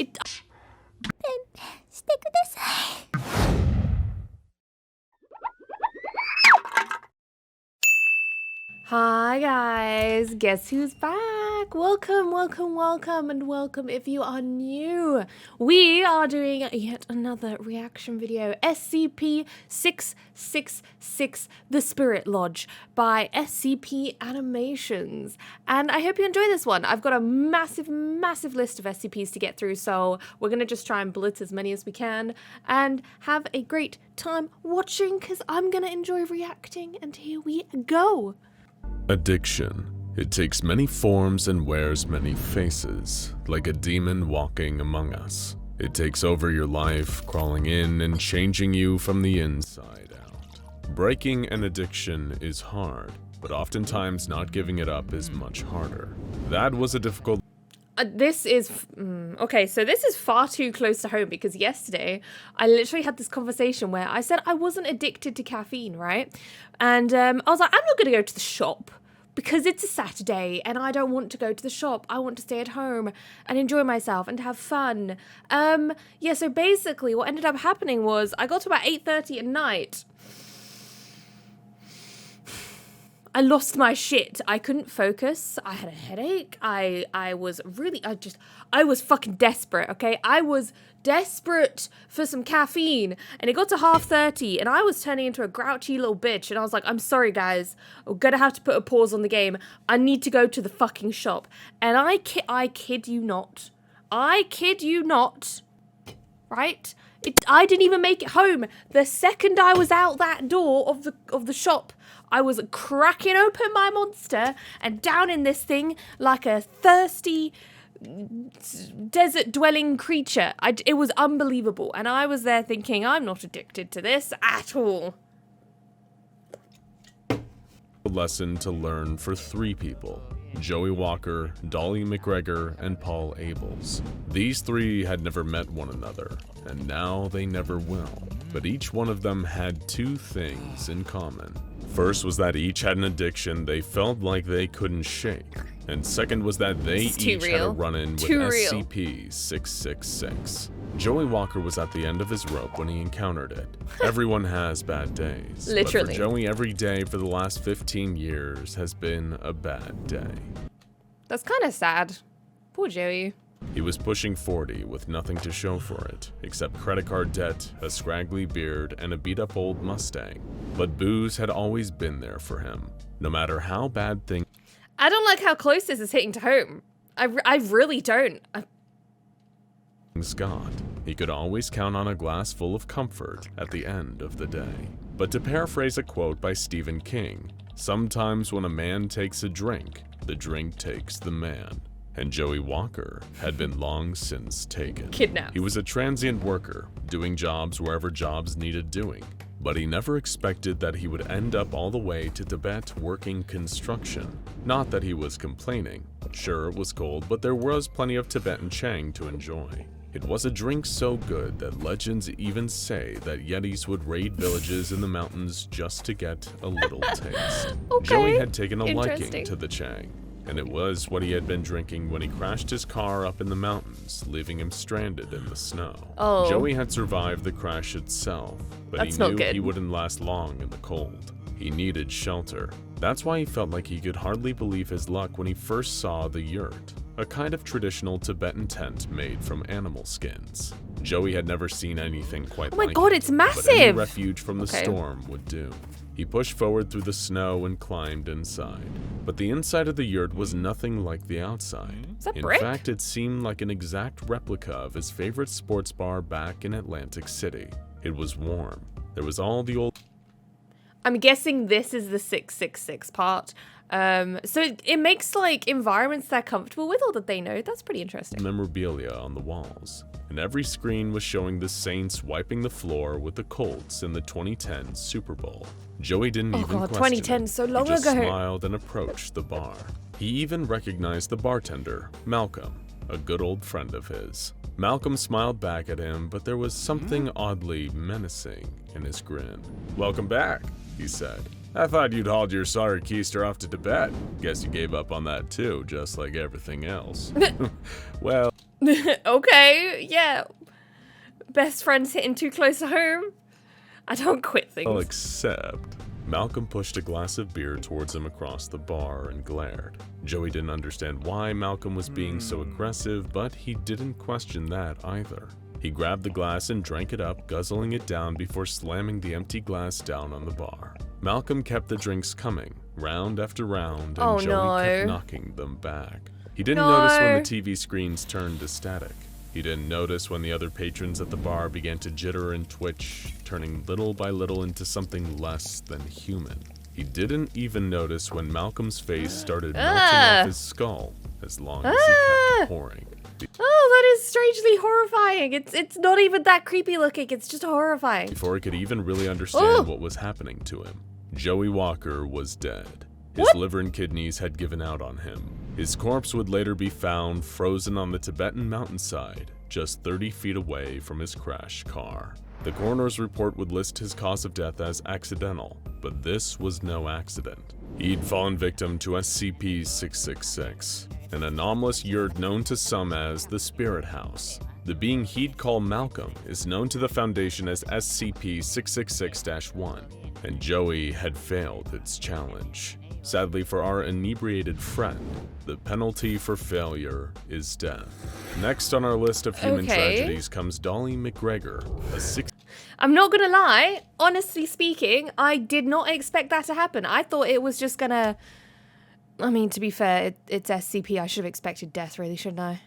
Then stick with this. Hi guys, guess who's back? Welcome, welcome, welcome, and welcome if you are new. We are doing yet another reaction video, SCP-666, The Spirit Lodge by SCP Animations. And I hope you enjoy this one. I've got a massive list of SCPs to get through, so we're gonna just try and blitz as many as we can and have a great time watching, because I'm gonna enjoy reacting, and here we go. Addiction. It takes many forms and wears many faces, like a demon walking among us. It takes over your life, crawling in and changing you from the inside out. Breaking an addiction is hard, but oftentimes not giving it up is much harder. That was a difficult This is okay, so this is far too close to home, because yesterday I literally had this conversation where I said I wasn't addicted to caffeine, right? And I was like, I'm not gonna go to the shop because it's a Saturday and I don't want to go to the shop. I want to stay at home and enjoy myself and have fun. Yeah, so basically what ended up happening was I got to about 8:30 at night. I lost my shit. I couldn't focus. I had a headache. I was fucking desperate, okay? I was desperate for some caffeine, and it got to 30:30 and I was turning into a grouchy little bitch, and I was like, I'm sorry guys, I'm gonna have to put a pause on the game. I need to go to the fucking shop. And I kid you not, right? I didn't even make it home. The second I was out that door of the shop, I was cracking open my monster and down in this thing like a thirsty desert-dwelling creature. It was unbelievable, and I was there thinking, I'm not addicted to this at all. lesson to learn for 3 people: Joey Walker, Dolly McGregor, and Paul Abels. These 3 had never met one another, and now they never will. But each one of them had 2 things in common. First was that each had an addiction they felt like they couldn't shake. And second was that they each had a run-in with SCP-666. Joey Walker was at the end of his rope when he encountered it. Everyone has bad days. Literally. But for Joey, every day for the last 15 years has been a bad day. That's kind of sad. Poor Joey. He was pushing 40 with nothing to show for it, except credit card debt, a scraggly beard, and a beat-up old Mustang. But booze had always been there for him, no matter how bad things I don't like how close this is hitting to home. I really don't. got. He could always count on a glass full of comfort at the end of the day. But to paraphrase a quote by Stephen King, sometimes when a man takes a drink, the drink takes the man. And Joey Walker had been long since taken. Kidnapped. He was a transient worker, doing jobs wherever jobs needed doing. But he never expected that he would end up all the way to Tibet working construction. Not that he was complaining. Sure, it was cold, but there was plenty of Tibetan Chang to enjoy. It was a drink so good that legends even say that Yetis would raid villages in the mountains just to get a little taste. Okay. Joey had taken a liking to the Chang, and it was what he had been drinking when he crashed his car up in the mountains, leaving him stranded in the snow. Oh. Joey had survived the crash itself, but That's he not knew good. he wouldn't last long in the cold. He needed shelter. That's why he felt like he could hardly believe his luck when he first saw the yurt, a kind of traditional Tibetan tent made from animal skins. Joey had never seen anything quite like it. Oh my god, it's But any massive! refuge from the storm would do. He pushed forward through the snow and climbed inside. But the inside of the yurt was nothing like the outside. Is that In brick? fact, it seemed like an exact replica of his favorite sports bar back in Atlantic City. It was warm. There was all the old I'm guessing this is the 666 part. So it makes like environments they're comfortable with or that they know. That's pretty interesting. memorabilia on the walls, and every screen was showing the Saints wiping the floor with the Colts in the 2010 Super Bowl. Joey didn't even question 2010, it. so long He just ago. smiled and approached the bar. He even recognized the bartender, Malcolm, a good old friend of his. Malcolm smiled back at him, but there was something oddly menacing in his grin. "Welcome back," he said. "I thought you'd hauled your sorry keister off to Tibet. Guess you gave up on that too, just like everything else." Well, Okay, yeah. Best friends hitting too close to home. I don't quit things. Well, except Malcolm pushed a glass of beer towards him across the bar and glared. Joey didn't understand why Malcolm was being so aggressive, but he didn't question that either. He grabbed the glass and drank it up, guzzling it down before slamming the empty glass down on the bar. Malcolm kept the drinks coming, round after round, and Joey kept knocking them back. He didn't notice when the TV screens turned to static. He didn't notice when the other patrons at the bar began to jitter and twitch, turning little by little into something less than human. He didn't even notice when Malcolm's face started melting off his skull, as long as he kept pouring. Oh, that is strangely horrifying. It's not even that creepy looking, it's just horrifying. Before he could even really understand what was happening to him, Joey Walker was dead. His liver and kidneys had given out on him. His corpse would later be found frozen on the Tibetan mountainside, just 30 feet away from his crashed car. The coroner's report would list his cause of death as accidental, but this was no accident. He'd fallen victim to SCP-666, an anomalous yurt known to some as the Spirit House. The being he'd call Malcolm is known to the Foundation as SCP-666-1, and Joey had failed its challenge. Sadly for our inebriated friend, the penalty for failure is death. Next on our list of human tragedies comes Dolly McGregor, I'm not gonna lie, honestly speaking, I did not expect that to happen. I thought it was just gonna... I mean, to be fair, it's SCP. I should have expected death, really, shouldn't I?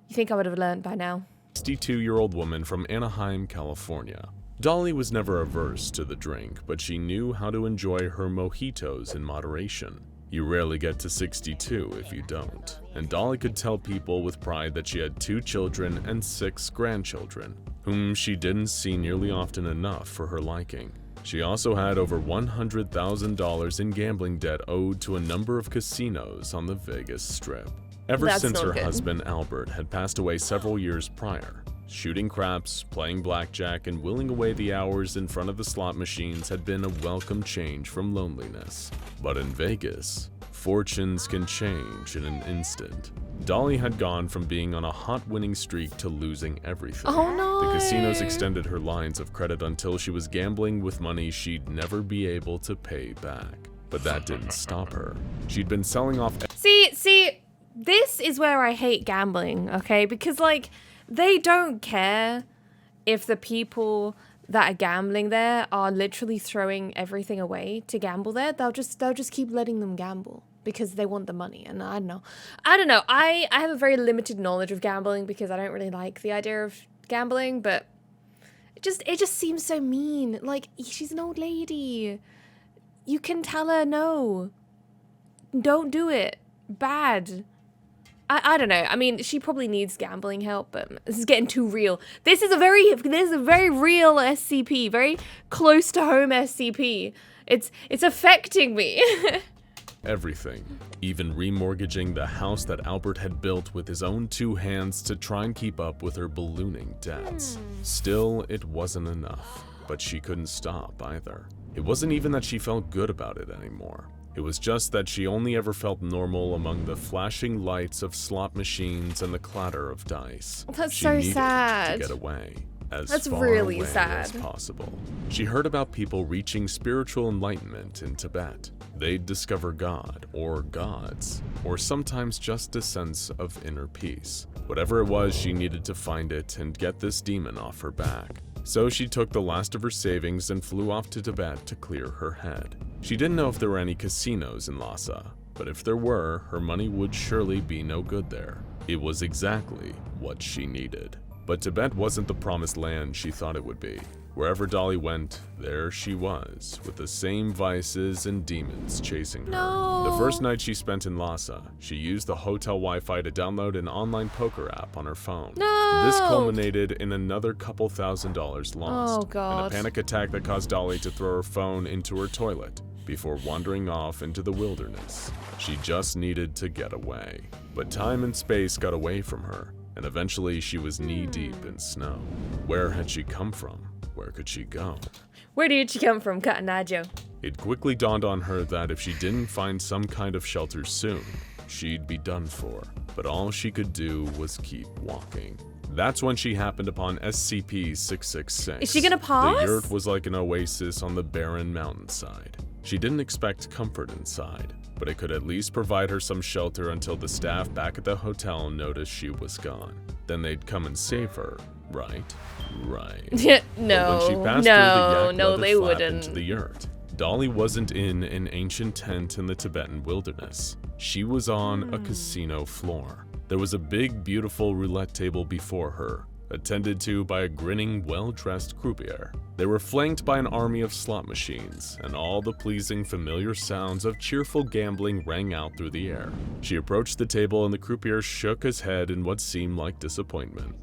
You think I would have learned by now? 62-year-old woman from Anaheim, California. Dolly was never averse to the drink, but she knew how to enjoy her mojitos in moderation. You rarely get to 62 if you don't, and Dolly could tell people with pride that she had 2 children and 6 grandchildren, whom she didn't see nearly often enough for her liking. She also had over $100,000 in gambling debt owed to a number of casinos on the Vegas Strip. Ever since her husband Albert had passed away several years prior, shooting craps, playing blackjack, and willing away the hours in front of the slot machines had been a welcome change from loneliness. But in Vegas, fortunes can change in an instant. Dolly had gone from being on a hot winning streak to losing everything. Oh no! The casinos extended her lines of credit until she was gambling with money she'd never be able to pay back. But that didn't stop her. She'd been selling off... See, this is where I hate gambling, okay? Because, like, they don't care if the people that are gambling there are literally throwing everything away to gamble there. They'll just keep letting them gamble because they want the money. And I don't know. I have a very limited knowledge of gambling because I don't really like the idea of gambling, but it just seems so mean. Like, she's an old lady. You can tell her no. Don't do it. Bad. I don't know. I mean, she probably needs gambling help, but this is getting too real. This is a very real SCP, very close to home SCP. It's affecting me. Everything, even remortgaging the house that Albert had built with his own 2 hands to try and keep up with her ballooning debts. Still, it wasn't enough, but she couldn't stop either. It wasn't even that she felt good about it anymore. It was just that she only ever felt normal among the flashing lights of slot machines and the clatter of dice. That's she so needed sad. to get away, as That's far really away sad. as possible. She heard about people reaching spiritual enlightenment in Tibet. They'd discover God, or gods, or sometimes just a sense of inner peace. Whatever it was, she needed to find it and get this demon off her back. So she took the last of her savings and flew off to Tibet to clear her head. She didn't know if there were any casinos in Lhasa, but if there were, her money would surely be no good there. It was exactly what she needed. But Tibet wasn't the promised land she thought it would be. Wherever Dolly went, there she was, with the same vices and demons chasing her. No. The first night she spent in Lhasa, she used the hotel Wi-Fi to download an online poker app on her phone. No. This culminated in another couple $1,000s lost, Oh, God. and a panic attack that caused Dolly to throw her phone into her toilet before wandering off into the wilderness. She just needed to get away. But time and space got away from her, and eventually she was knee-deep in snow. Where had she come from? Where could she go? Where did she come from, Katanajo? It quickly dawned on her that if she didn't find some kind of shelter soon, she'd be done for. but all she could do was keep walking. That's when she happened upon SCP-666. Is she gonna pass? The yurt was like an oasis on the barren mountainside. She didn't expect comfort inside, but it could at least provide her some shelter until the staff back at the hotel noticed she was gone. Then they'd come and save her, right? Right. Yeah, But when she passed through the yak leather flap into the yurt, Dolly wasn't in an ancient tent in the Tibetan wilderness. She was on a casino floor. There was a big, beautiful roulette table before her, attended to by a grinning, well-dressed croupier. They were flanked by an army of slot machines, and all the pleasing, familiar sounds of cheerful gambling rang out through the air. She approached the table and the croupier shook his head in what seemed like disappointment.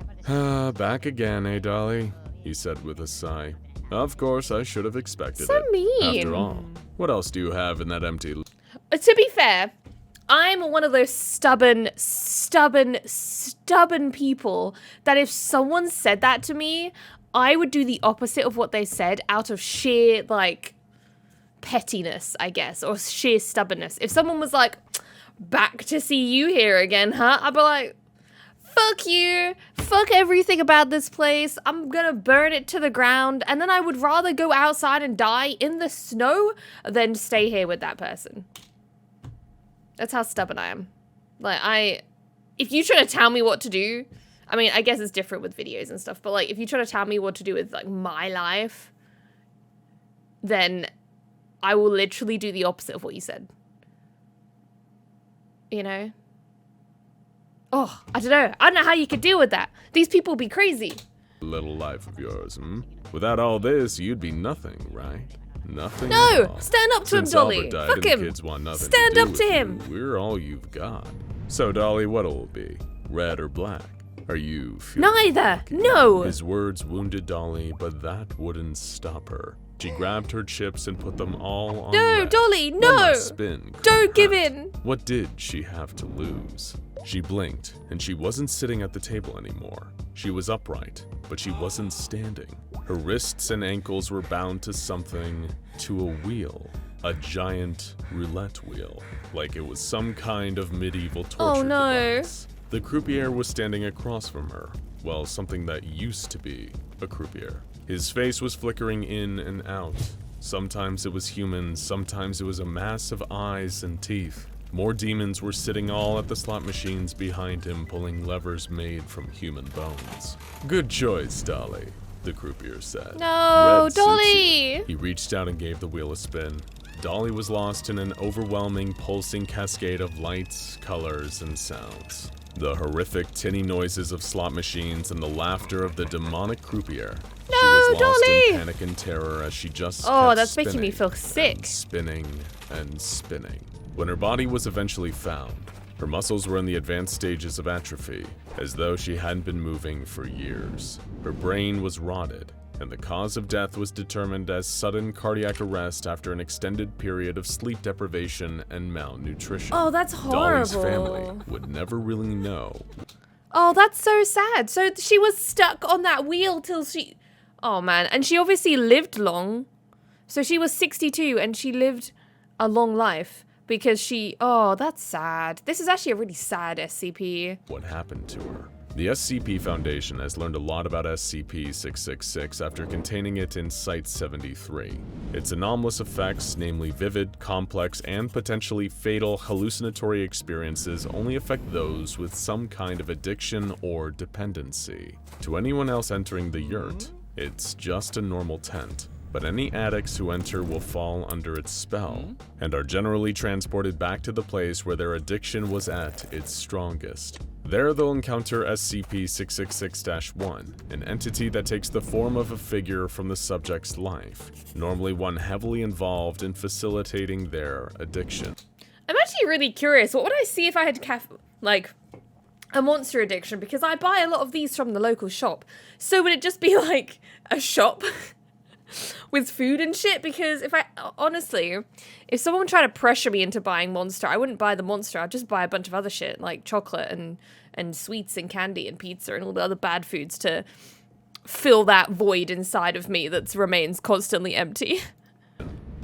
Back again, eh, Dolly? He said with a sigh. Of course, I should have expected So it. mean. After all, what else do you have in that empty... To be fair, I'm one of those stubborn people that if someone said that to me, I would do the opposite of what they said out of sheer, like, pettiness, I guess, or sheer stubbornness. If someone was like, back to see you here again, huh? I'd be like, fuck you, fuck everything about this place, I'm gonna burn it to the ground, and then I would rather go outside and die in the snow than stay here with that person. That's how stubborn I am. Like, if you try to tell me what to do, I mean, I guess it's different with videos and stuff, but like, if you try to tell me what to do with like my life, then I will literally do the opposite of what you said. You know? Oh, I don't know. I don't know how you could deal with that. These people be crazy. little life of yours, Without all this, you'd be nothing, right? Nothing. No! Stand up to him, Since Dolly. Albert died Fuck and the him. kids want nothing Stand to do up with to you, him. We're all you've got. So, Dolly, what'll it be? Red or black? Are you feeling Neither. lucky? No. His words wounded Dolly, but that wouldn't stop her. She grabbed her chips and put them all on No, red. Dolly, One no. less spin couldn't Don't give hurt. in. What did she have to lose? She blinked, and she wasn't sitting at the table anymore. She was upright, but she wasn't standing. Her wrists and ankles were bound to something, to a wheel. A giant roulette wheel, like it was some kind of medieval torture device. The croupier was standing across from her. Well, something that used to be a croupier. His face was flickering in and out. Sometimes it was human, sometimes it was a mass of eyes and teeth. More demons were sitting all at the slot machines behind him, pulling levers made from human bones. Good choice, Dolly, the croupier said. No, Red suits you. Dolly. He reached out and gave the wheel a spin. Dolly was lost in an overwhelming, pulsing cascade of lights, colors, and sounds. The horrific tinny noises of slot machines and the laughter of the demonic croupier. No, She was lost Dolly! in panic and terror as she just Oh, kept that's making me spinning feel and sick. spinning and spinning. When her body was eventually found, her muscles were in the advanced stages of atrophy, as though she hadn't been moving for years. Her brain was rotted, and the cause of death was determined as sudden cardiac arrest after an extended period of sleep deprivation and malnutrition. Oh, that's Dolly's horrible. family would never really know. Oh, that's so sad. So she was stuck on that wheel till she... Oh, man. And she obviously lived long. So she was 62 and she lived a long life because she... Oh, that's sad. This is actually a really sad SCP. What happened to her. The SCP Foundation has learned a lot about SCP-666 after containing it in Site-73. Its anomalous effects, namely vivid, complex, and potentially fatal hallucinatory experiences, only affect those with some kind of addiction or dependency. To anyone else entering the yurt, it's just a normal tent. But any addicts who enter will fall under its spell, and are generally transported back to the place where their addiction was at its strongest. There they'll encounter SCP-666-1, an entity that takes the form of a figure from the subject's life, normally one heavily involved in facilitating their addiction. I'm actually really curious. What would I see if I had a monster addiction? Because I buy a lot of these from the local shop. So would it just be like a shop with food and shit? Because honestly, if someone tried to pressure me into buying Monster, I wouldn't buy the Monster. I'd just buy a bunch of other shit like chocolate and sweets and candy and pizza and all the other bad foods to fill that void inside of me that remains constantly empty.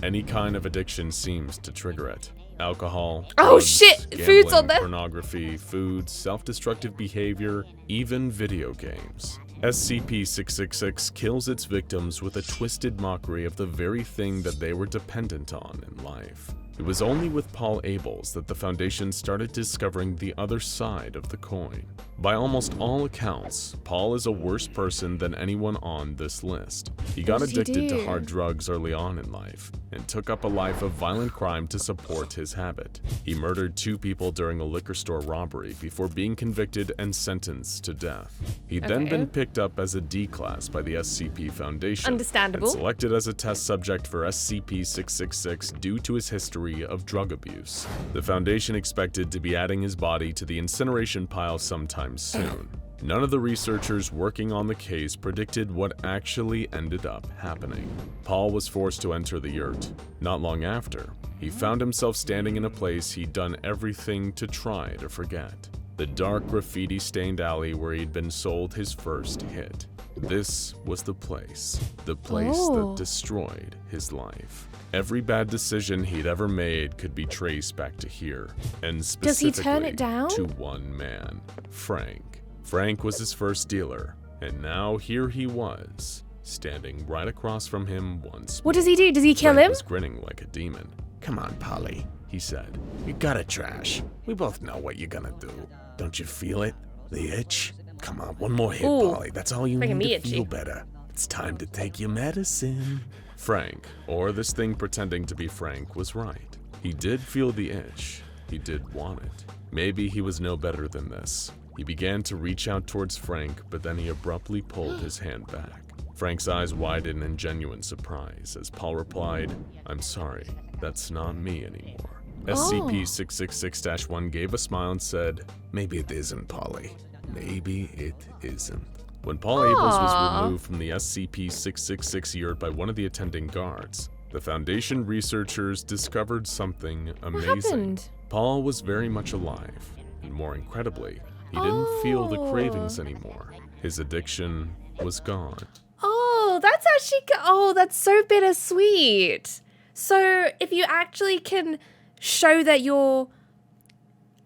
Any kind of addiction seems to trigger it. Alcohol, Oh, drugs, shit, gambling, food's on there. pornography, food, self-destructive behavior, even video games. SCP-666 kills its victims with a twisted mockery of the very thing that they were dependent on in life. It was only with Paul Abels that the Foundation started discovering the other side of the coin. By almost all accounts, Paul is a worse person than anyone on this list. He got What did he addicted to do? hard drugs early on in life, and took up a life of violent crime to support his habit. He murdered 2 people during a liquor store robbery before being convicted and sentenced to death. He'd then Okay. been picked up as a D-class by the SCP Foundation, Understandable. and selected as a test subject for SCP-666 due to his history of drug abuse. The Foundation expected to be adding his body to the incineration pile sometime soon. None of the researchers working on the case predicted what actually ended up happening. Paul was forced to enter the yurt. Not long after, he found himself standing in a place he'd done everything to try to forget. The dark graffiti-stained alley where he'd been sold his first hit. This was the place Oh. that destroyed his life. Every bad decision he'd ever made could be traced back to here, and Does he specifically turn it down? to one man, Frank. Frank was his first dealer, and now here he was, standing right across from him once What does he do? Does he kill Frank him? was grinning like a demon. "Come on, Polly," he said. "You gotta trash. We both know what you're gonna do. Don't you feel it? The itch? Come on, one more hit, Ooh, Polly. That's all you making need me to itchy. feel better. It's time to take your medicine." Frank, or this thing pretending to be Frank, was right. He did feel the itch. He did want it. Maybe he was no better than this. He began to reach out towards Frank, but then he abruptly pulled his hand back. Frank's eyes widened in genuine surprise as Paul replied, "I'm sorry, that's not me anymore." SCP-666-1 gave a smile and said, "Maybe it isn't, Polly. Maybe it isn't." When Paul Abels was removed from the SCP-666 yurt by one of the attending guards, the Foundation researchers discovered something amazing. What happened? Paul was very much alive, and more incredibly, he didn't feel the Oh. cravings anymore. His addiction was gone. Oh, that's actually, oh, that's so bittersweet. So if you actually can show that you're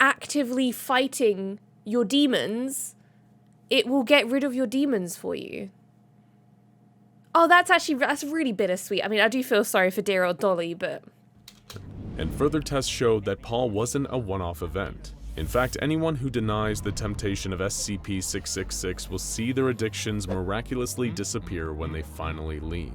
actively fighting your demons, it will get rid of your demons for you. Oh, that's really bittersweet. I mean, I do feel sorry for dear old Dolly, but... And further tests showed that Paul wasn't a one-off event. In fact, anyone who denies the temptation of SCP-666 will see their addictions miraculously disappear when they finally leave.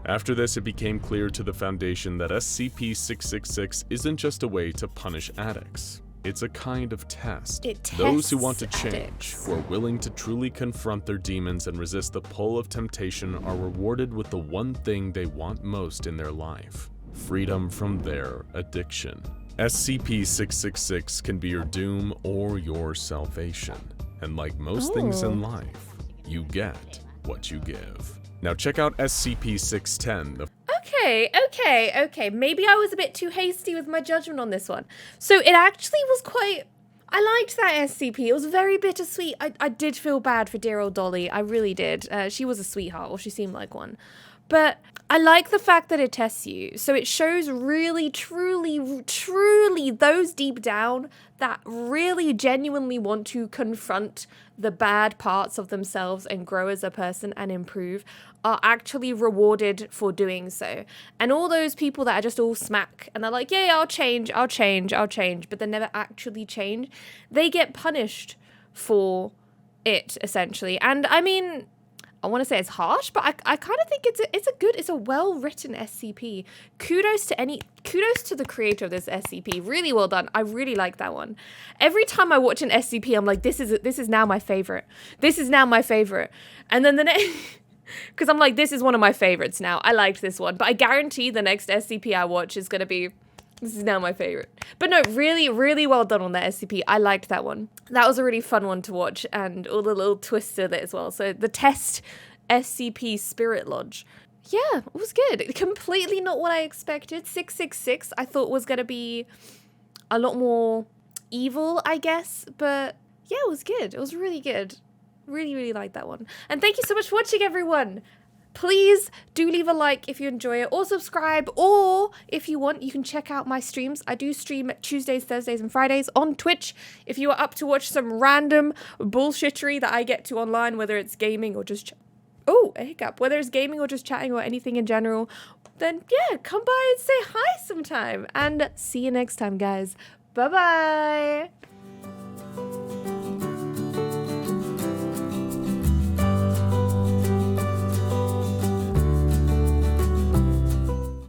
After this, it became clear to the Foundation that SCP-666 isn't just a way to punish addicts. It's a kind of test. It Those who tests want to change, addicts. who are willing to truly confront their demons and resist the pull of temptation, are rewarded with the one thing they want most in their life: freedom from their addiction. SCP-666 can be your doom or your salvation. And like most things in life, you get what you give. Now check out SCP-610, the Okay. Maybe I was a bit too hasty with my judgment on this one. So it actually was quite... I liked that SCP. It was very bittersweet. I did feel bad for dear old Dolly. I really did. She was a sweetheart, or she seemed like one. But I like the fact that it tests you. So it shows really, truly those deep down that really genuinely want to confront the bad parts of themselves and grow as a person and improve are actually rewarded for doing so. And all those people that are just all smack and they're like, yeah, I'll change, but they never actually change, they get punished for it, essentially. And I mean, I want to say it's harsh, but I kind of think it's a well-written SCP. Kudos to the creator of this SCP. Really well done. I really like that one. Every time I watch an SCP, I'm like, this is now my favorite. This is now my favorite. And then the next, because I'm like, this is one of my favorites now. I liked this one, but I guarantee the next SCP I watch is gonna be, this is now my favorite. But no, really, really well done on that SCP. I liked that one. That was a really fun one to watch, and all the little twists of it as well. So the test SCP Spirit Lodge. Yeah, it was good. Completely not what I expected. 666 I thought was going to be a lot more evil, I guess. But yeah, it was good. It was really good. Really, really liked that one. And thank you so much for watching, everyone. Please do leave a like if you enjoy it, or subscribe, or if you want, you can check out my streams. I do stream Tuesdays, Thursdays, and Fridays on Twitch. If you are up to watch some random bullshittery that I get to online, whether it's gaming or just a hiccup, whether it's gaming or just chatting or anything in general, then yeah, come by and say hi sometime. And see you next time, guys. Bye-bye.